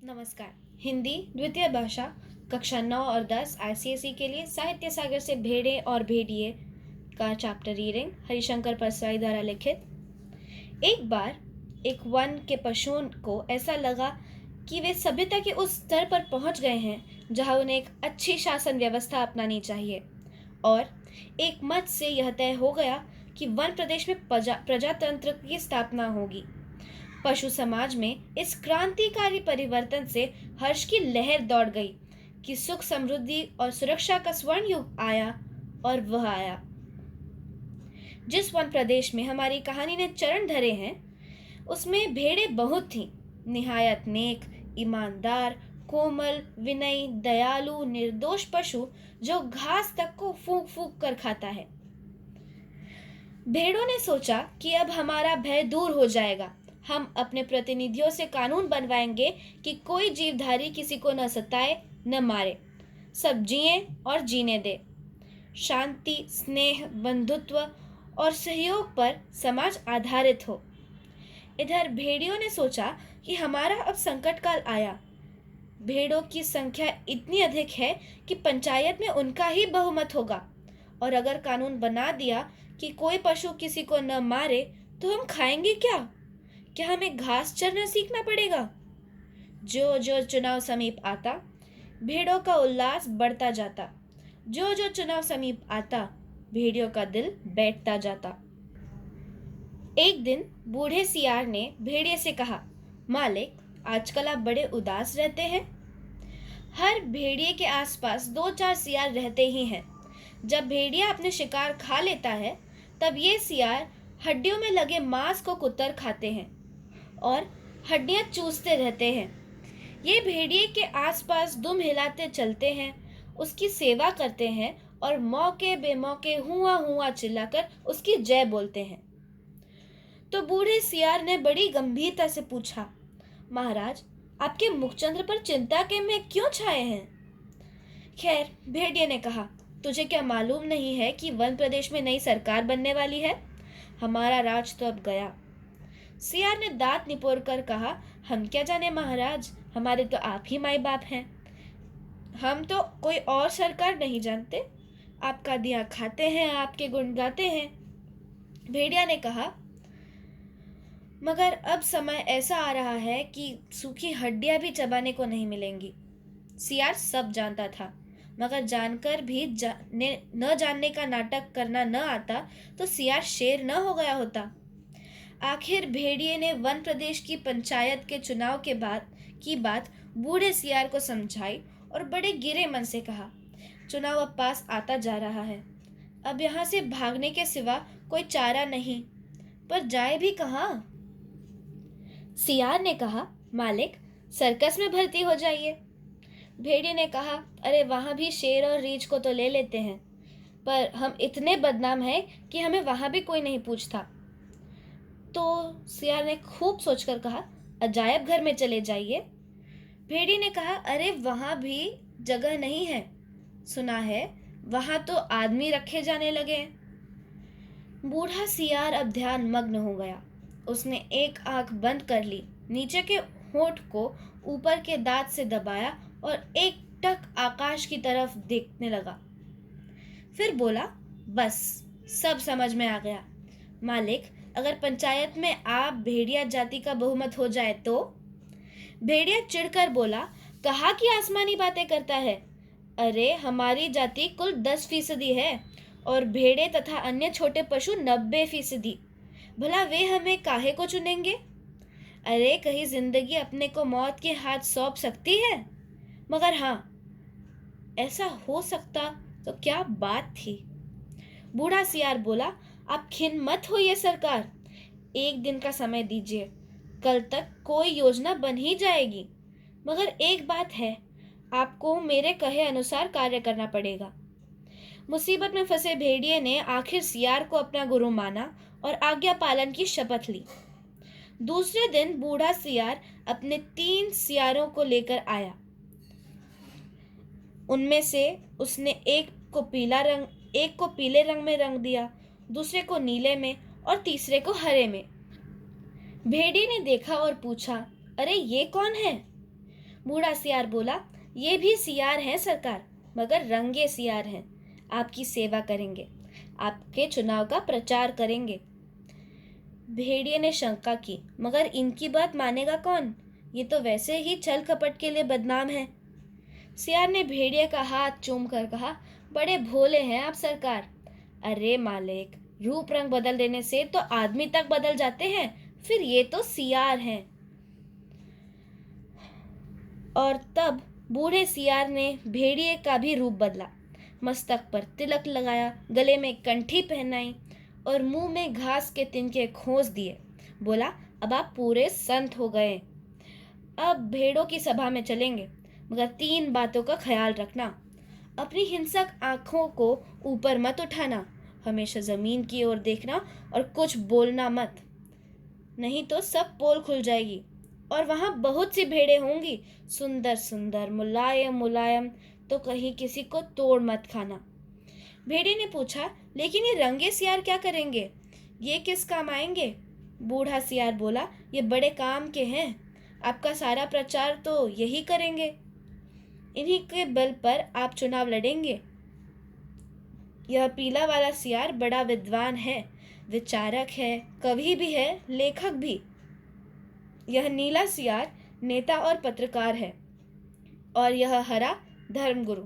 नमस्कार। हिंदी द्वितीय भाषा कक्षा 9 और 10 आईसीएसई के लिए साहित्य सागर से भेड़े और भेड़िए का चैप्टर रीडिंग हरिशंकर परसाई द्वारा लिखित। एक बार एक वन के पशुओं को ऐसा लगा कि वे सभ्यता के उस स्तर पर पहुंच गए हैं जहां उन्हें एक अच्छी शासन व्यवस्था अपनानी चाहिए, और एक मत से यह तय हो गया कि वन प्रदेश में प्रजातंत्र की स्थापना होगी। पशु समाज में इस क्रांतिकारी परिवर्तन से हर्ष की लहर दौड़ गई कि सुख, समृद्धि और सुरक्षा का स्वर्ण युग आया। और वह आया जिस वन प्रदेश में हमारी कहानी ने चरण धरे हैं, उसमें भेड़ें बहुत थीं, निहायत नेक, ईमानदार, कोमल, विनयी, दयालु, निर्दोष पशु जो घास तक को फूंक फूंक कर खाता है। भेड़ों ने सोचा कि अब हमारा भय दूर हो जाएगा। हम अपने प्रतिनिधियों से कानून बनवाएंगे कि कोई जीवधारी किसी को न सताए न मारे, सब जिए और जीने दे। शांति, स्नेह, बंधुत्व और सहयोग पर समाज आधारित हो। इधर भेड़ियों ने सोचा कि हमारा अब संकट काल आया। भेड़ों की संख्या इतनी अधिक है कि पंचायत में उनका ही बहुमत होगा, और अगर कानून बना दिया कि कोई पशु किसी को न मारे तो हम खाएंगे क्या? क्या हमें घास चरना सीखना पड़ेगा? जो जो चुनाव समीप आता, भेड़ों का उल्लास बढ़ता जाता। जो जो चुनाव समीप आता, भेड़ियों का दिल बैठता जाता। एक दिन बूढ़े सियार ने भेड़िए से कहा, मालिक, आजकल आप बड़े उदास रहते हैं। हर भेड़िए के आसपास 2-4 सियार रहते ही हैं। जब भेड़िया अपने शिकार खा लेता है, तब ये सियार हड्डियों में लगे मांस को कुतर खाते हैं और हड्डियां चूसते रहते हैं। ये भेड़िए के आसपास दुम हिलाते चलते हैं, उसकी सेवा करते हैं और मौके बेमौके हुआ हुआ चिल्लाकर उसकी जय बोलते हैं। तो बूढ़े सियार ने बड़ी गंभीरता से पूछा, महाराज, आपके मुखचंद्र पर चिंता के मेघ क्यों छाए हैं? खैर, भेड़िए ने कहा, तुझे क्या मालूम नहीं है कि वन प्रदेश में नई सरकार बनने वाली है? हमारा राज तो अब गया। सियार ने दांत निपोर कर कहा, हम क्या जाने महाराज, हमारे तो आप ही माई बाप हैं। हम तो कोई और सरकार नहीं जानते। आपका दिया खाते हैं, आपके गुण गाते हैं। भेड़िया ने कहा, मगर अब समय ऐसा आ रहा है कि सूखी हड्डियां भी चबाने को नहीं मिलेंगी। सियार सब जानता था, मगर जानकर भी न जानने का नाटक करना न आता तो सियार शेर न हो गया होता। आखिर भेड़िए ने वन प्रदेश की पंचायत के चुनाव के बाद की बात बूढ़े सियार को समझाई और बड़े गिरे मन से कहा, चुनाव अब पास आता जा रहा है, अब यहाँ से भागने के सिवा कोई चारा नहीं, पर जाए भी कहाँ? सियार ने कहा, मालिक, सर्कस में भर्ती हो जाइए। भेड़िए ने कहा, अरे वहां भी शेर और रीछ को तो ले लेते हैं, पर हम इतने बदनाम हैं कि हमें वहां भी कोई नहीं पूछता। तो सियार ने खूब सोचकर कहा, अजायब घर में चले जाइए। भेड़िए ने कहा, अरे वहां भी जगह नहीं है, सुना है वहां तो आदमी रखे जाने लगे। बूढ़ा सियार अब ध्यान मग्न हो गया। उसने एक आंख बंद कर ली, नीचे के होंठ को ऊपर के दांत से दबाया और एक टक आकाश की तरफ देखने लगा। फिर बोला, बस सब समझ में आ गया। मालिक, अगर पंचायत में आप भेड़िया जाति का बहुमत हो जाए तो? भेड़िया चिढ़कर बोला, कहा कि आसमानी बातें करता है। अरे हमारी जाति कुल 10% है और भेड़े तथा अन्य छोटे पशु 90%। भला वे हमें काहे को चुनेंगे? अरे कहीं जिंदगी अपने को मौत के हाथ सौंप सकती है? मगर हाँ, ऐसा हो सकता तो क्या बात थी। बूढ़ा सियार बोला, आप खिन्न मत होइए सरकार, एक दिन का समय दीजिए, कल तक कोई योजना बन ही जाएगी। मगर एक बात है, आपको मेरे कहे अनुसार कार्य करना पड़ेगा। मुसीबत में फंसे भेड़िए ने आखिर सियार को अपना गुरु माना और आज्ञा पालन की शपथ ली। दूसरे दिन बूढ़ा सियार अपने 3 सियारों को लेकर आया। उनमें से उसने एक को पीले रंग में रंग दिया, दूसरे को नीले में और तीसरे को हरे में। भेड़िए ने देखा और पूछा, अरे ये कौन है? बूढ़ा सियार बोला, ये भी सियार हैं सरकार, मगर रंगे सियार हैं। आपकी सेवा करेंगे, आपके चुनाव का प्रचार करेंगे। भेड़िए ने शंका की, मगर इनकी बात मानेगा कौन? ये तो वैसे ही छल कपट के लिए बदनाम है। सियार ने भेड़िए का हाथ चूम कर कहा, बड़े भोले हैं आप सरकार। अरे मालिक, रूप रंग बदल देने से तो आदमी तक बदल जाते हैं, फिर ये तो सियार हैं। और तब बूढ़े सियार ने भेड़िए का भी रूप बदला। मस्तक पर तिलक लगाया, गले में कंठी पहनाई और मुंह में घास के तिनके खोस दिए। बोला, अब आप पूरे संत हो गए। अब भेड़ों की सभा में चलेंगे, मगर 3 बातों का ख्याल रखना। अपनी हिंसक आंखों को ऊपर मत उठाना, हमेशा जमीन की ओर देखना और कुछ बोलना मत, नहीं तो सब पोल खुल जाएगी। और वहां बहुत सी भेड़ें होंगी, सुंदर सुंदर, मुलायम मुलायम, तो कहीं किसी को तोड़ मत खाना। भेड़िए ने पूछा, लेकिन ये रंगे सियार क्या करेंगे? ये किस काम आएंगे? बूढ़ा सियार बोला, ये बड़े काम के हैं, आपका सारा प्रचार तो यही करेंगे। इन्हीं के बल पर आप चुनाव लड़ेंगे। यह पीला वाला सियार बड़ा विद्वान है, विचारक है, कवि भी है, लेखक भी। यह नीला सियार नेता और पत्रकार है, और यह हरा धर्मगुरु।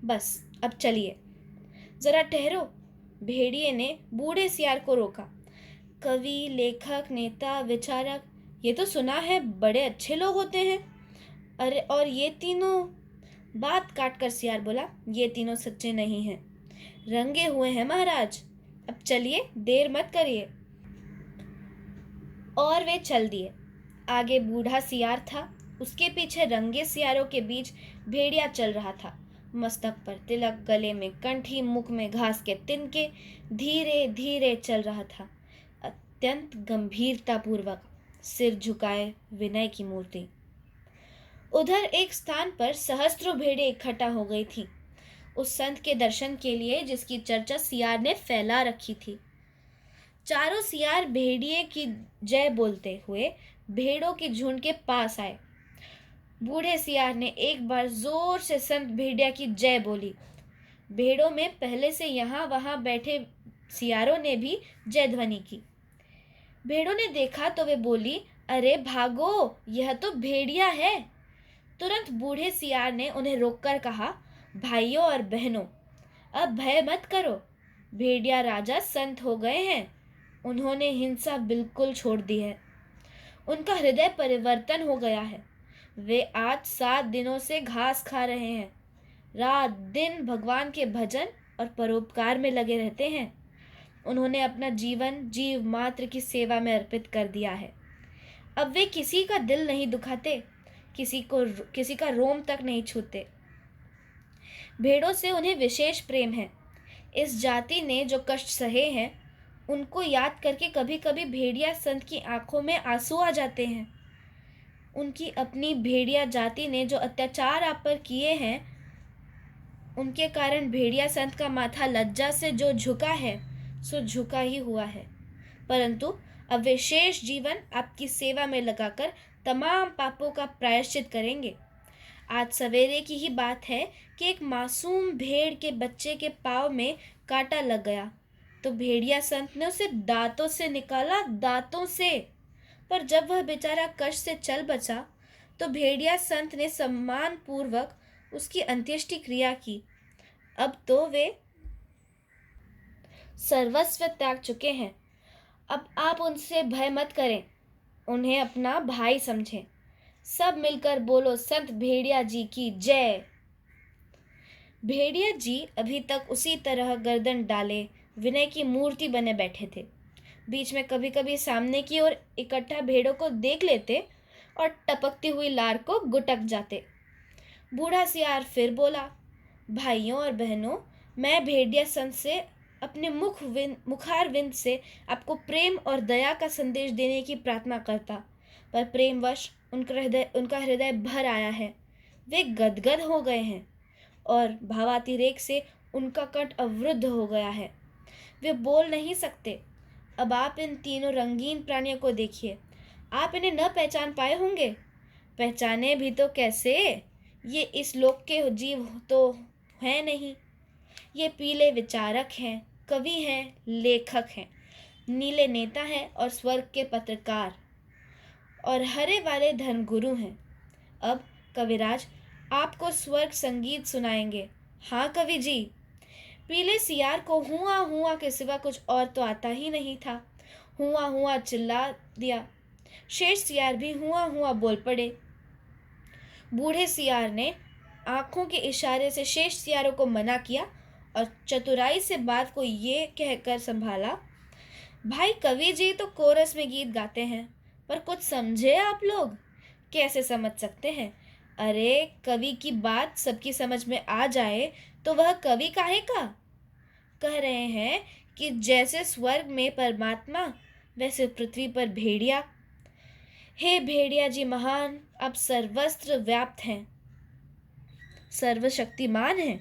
बस अब चलिए। जरा ठहरो, भेड़िए ने बूढ़े सियार को रोका। कवि, लेखक, नेता, विचारक, ये तो सुना है बड़े अच्छे लोग होते हैं। अरे और ये तीनों? बात काटकर सियार बोला, ये तीनों सच्चे नहीं हैं, रंगे हुए हैं महाराज। अब चलिए, देर मत करिए। और वे चल दिए। आगे बूढ़ा सियार था, उसके पीछे रंगे सियारों के बीच भेड़िया चल रहा था। मस्तक पर तिलक, गले में कंठी, मुख में घास के तिनके, धीरे धीरे चल रहा था, अत्यंत गंभीरतापूर्वक, सिर झुकाए, विनय की मूर्ति। उधर एक स्थान पर सहस्त्रों भेड़ें इकट्ठा हो गई थी, उस संत के दर्शन के लिए जिसकी चर्चा सियार ने फैला रखी थी। चारों सियार भेड़िए की जय बोलते हुए भेड़ों के झुंड के पास आए। बूढ़े सियार ने एक बार जोर से संत भेड़िया की जय बोली। भेड़ों में पहले से यहाँ वहां बैठे सियारों ने भी जय ध्वनि की। भेड़ों ने देखा तो वे बोली, अरे भागो, यह तो भेड़िया है। तुरंत बूढ़े सियार ने उन्हें रोककर कहा, भाइयों और बहनों, अब भय मत करो, भेड़िया राजा संत हो गए हैं, उन्होंने हिंसा बिल्कुल छोड़ दी है, उनका हृदय परिवर्तन हो गया है। वे आज 7 दिनों से घास खा रहे हैं, रात दिन भगवान के भजन और परोपकार में लगे रहते हैं। उन्होंने अपना जीवन जीव मात्र की सेवा में अर्पित कर दिया है। अब वे किसी का दिल नहीं दुखाते, किसी का रोम तक नहीं छूते। भेड़ों से उन्हें विशेष प्रेम है। इस जाति ने जो कष्ट सहे हैं, उनको याद करके कभी कभी भेड़िया संत की आंखों में आंसू आ जाते हैं। उनकी अपनी भेड़िया जाति ने जो अत्याचार आप पर किए हैं, उनके कारण भेड़िया संत का माथा लज्जा से जो झुका है, सो झुका ही हुआ है। परंतु अब वे शेष जीवन आपकी सेवा में लगाकर तमाम पापों का प्रायश्चित करेंगे। आज सवेरे की ही बात है कि एक मासूम भेड़ के बच्चे के पाँव में कांटा लग गया, तो भेड़िया संत ने उसे दांतों से निकाला, दांतों से। पर जब वह बेचारा कष्ट से चल बचा, तो भेड़िया संत ने सम्मान पूर्वक उसकी अंत्येष्टि क्रिया की। अब तो वे सर्वस्व त्याग चुके हैं। अब आप उनसे भय मत करें, उन्हें अपना भाई समझें। सब मिलकर बोलो, संत भेड़िया जी की जय। भेड़िया जी अभी तक उसी तरह गर्दन डाले विनय की मूर्ति बने बैठे थे। बीच में कभी कभी सामने की ओर इकट्ठा भेड़ों को देख लेते और टपकती हुई लार को गुटक जाते। बूढ़ा सियार फिर बोला, भाइयों और बहनों, मैं भेड़िया संत से अपने मुखारविंद से आपको प्रेम और दया का संदेश देने की प्रार्थना करता, पर प्रेमवश उनका हृदय भर आया है। वे गदगद हो गए हैं और भावातिरेक से उनका कंठ अवरुद्ध हो गया है, वे बोल नहीं सकते। अब आप इन तीनों रंगीन प्राणियों को देखिए, आप इन्हें न पहचान पाए होंगे, पहचाने भी तो कैसे? ये इस लोक के जीव तो हैं नहीं। ये पीले विचारक हैं, कवि हैं, लेखक हैं, नीले नेता हैं और स्वर्ग के पत्रकार, और हरे वाले धर्मगुरु हैं। अब कविराज आपको स्वर्ग संगीत सुनाएंगे। हाँ कवि जी। पीले सियार को हुआ हुआ के सिवा कुछ और तो आता ही नहीं था। हुआ हुआ चिल्ला दिया। शेष सियार भी हुआ हुआ बोल पड़े। बूढ़े सियार ने आंखों के इशारे से शेष सियारों को मना किया और चतुराई से बात को ये कहकर संभाला, भाई कवि जी तो कोरस में गीत गाते हैं, पर कुछ समझे आप लोग? कैसे समझ सकते हैं? अरे कवि की बात सबकी समझ में आ जाए तो वह कवि काहे का? कह रहे हैं कि जैसे स्वर्ग में परमात्मा वैसे पृथ्वी पर भेड़िया। हे भेड़िया जी महान, आप सर्वस्त्र व्याप्त हैं, सर्वशक्तिमान हैं।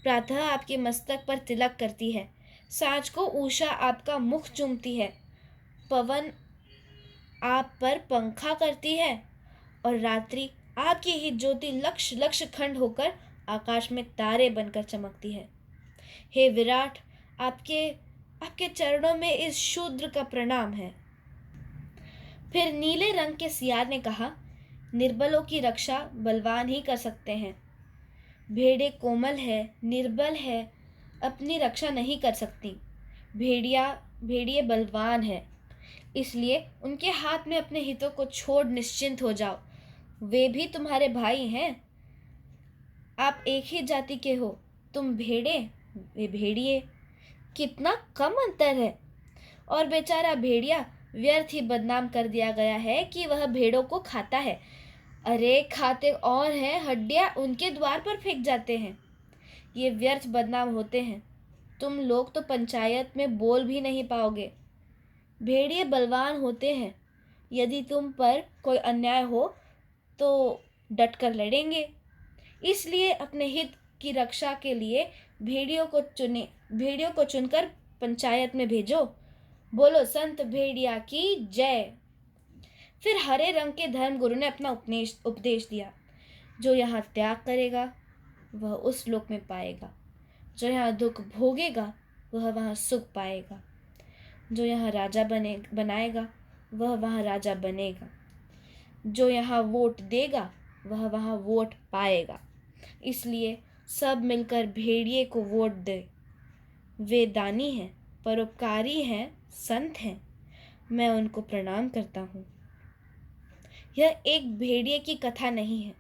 प्रातः आपके मस्तक पर तिलक करती है, सांझ को उषा आपका मुख चूमती है, पवन आप पर पंखा करती है और रात्रि आपकी ही ज्योति लक्ष लक्ष खंड होकर आकाश में तारे बनकर चमकती है। हे विराट, आपके आपके चरणों में इस शूद्र का प्रणाम है। फिर नीले रंग के सियार ने कहा, निर्बलों की रक्षा बलवान ही कर सकते हैं। भेड़े कोमल है, निर्बल है, अपनी रक्षा नहीं कर सकती। भेड़िए बलवान है, इसलिए उनके हाथ में अपने हितों को छोड़ निश्चिंत हो जाओ। वे भी तुम्हारे भाई हैं। आप एक ही जाति के हो, तुम भेड़े, वे भेड़िए। कितना कम अंतर है। और बेचारा भेड़िया व्यर्थ ही बदनाम कर दिया गया है कि वह भेड़ों को खाता है। अरे खाते और हैं, हड्डियां उनके द्वार पर फेंक जाते हैं। ये व्यर्थ बदनाम होते हैं। तुम लोग तो पंचायत में बोल भी नहीं पाओगे। भेड़िए बलवान होते हैं। यदि तुम पर कोई अन्याय हो तो डटकर लड़ेंगे। इसलिए अपने हित की रक्षा के लिए भेड़ियों को चुनकर पंचायत में भेजो। बोलो संत भेड़िया की जय। फिर हरे रंग के धर्मगुरु ने अपना उपदेश दिया, जो यहाँ त्याग करेगा वह उस लोक में पाएगा, जो यहाँ दुख भोगेगा वह वहाँ सुख पाएगा, जो यहाँ राजा बनाएगा वह वहाँ राजा बनेगा, जो यहाँ वोट देगा वह वहाँ वोट पाएगा। इसलिए सब मिलकर भेड़िए को वोट दे। वे दानी हैं, परोपकारी हैं, संत हैं। मैं उनको प्रणाम करता हूँ। यह एक भेड़िए की कथा नहीं है,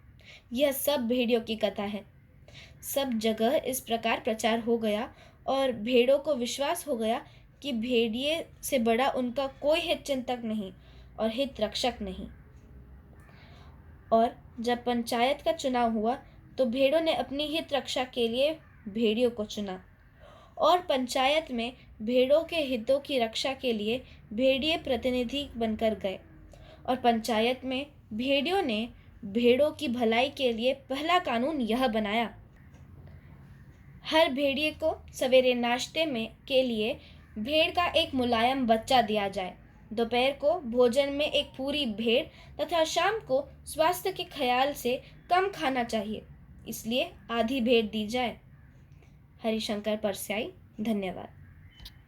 यह सब भेड़ियों की कथा है। सब जगह इस प्रकार प्रचार हो गया और भेड़ों को विश्वास हो गया कि भेड़िए से बड़ा उनका कोई हित चिंतक नहीं और हित रक्षक नहीं। और जब पंचायत का चुनाव हुआ तो भेड़ों ने अपनी हित रक्षा के लिए भेड़ियों को चुना और पंचायत में भेड़ों के हितों की रक्षा के लिए भेड़िए प्रतिनिधि बनकर गए और पंचायत में भेड़ियों ने भेड़ों की भलाई के लिए पहला कानून यह बनाया, हर भेड़िए को सवेरे नाश्ते में के लिए भेड़ का एक मुलायम बच्चा दिया जाए, दोपहर को भोजन में एक पूरी भेड़ तथा शाम को स्वास्थ्य के ख्याल से कम खाना चाहिए, इसलिए आधी भेड़ दी जाए। हरिशंकर परस्याई, धन्यवाद।